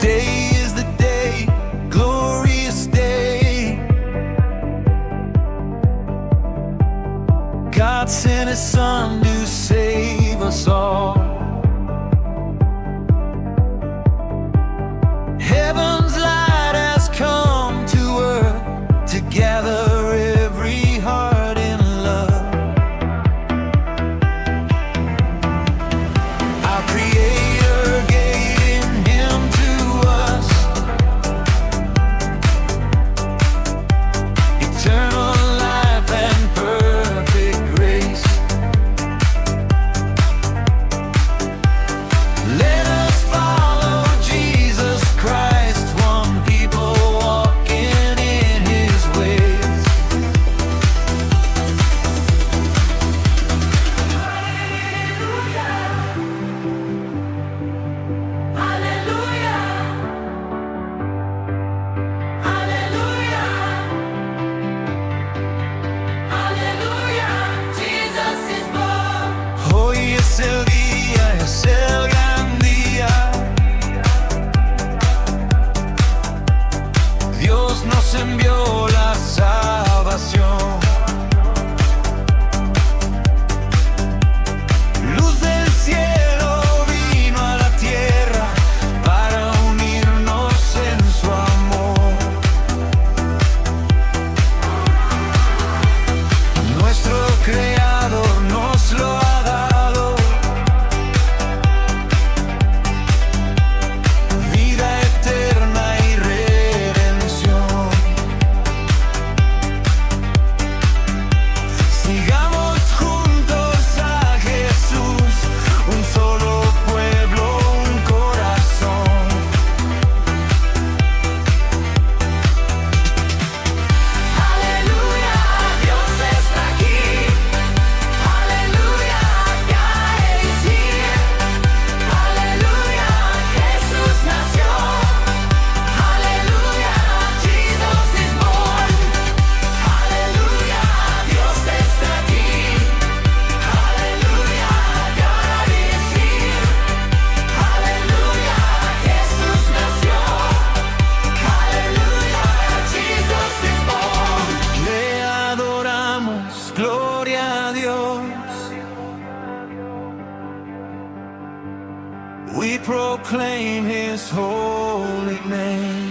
Today is the day, glorious day. God sent His Son to save us all. Heaven's light has come to earth to gather every heart in love. Our Creator gave Him to us, eternal life and perfect grace. Let us follow Jesus Christ, one people walking in His ways. Hallelujah, hallelujah, hallelujah. Jesus is born. Hoy es el día, es el gran día. Dios nos envió la salvación. Luz del cielo vino a la tierra para unirnos en su amor. Nuestro Creador nos lo ha dado, vida eterna y redención. Sigamos juntos a Jesús, un solo pueblo, un corazón. Aleluya, Dios está aquí. Aleluya, God is here. Aleluya, Jesús nació. Aleluya, Jesus is born. Aleluya, Dios está aquí. Aleluya, God is here. Aleluya, Jesús nació. Aleluya, Jesus is born. Le adoramos, gloria a Dios. We proclaim His holy name.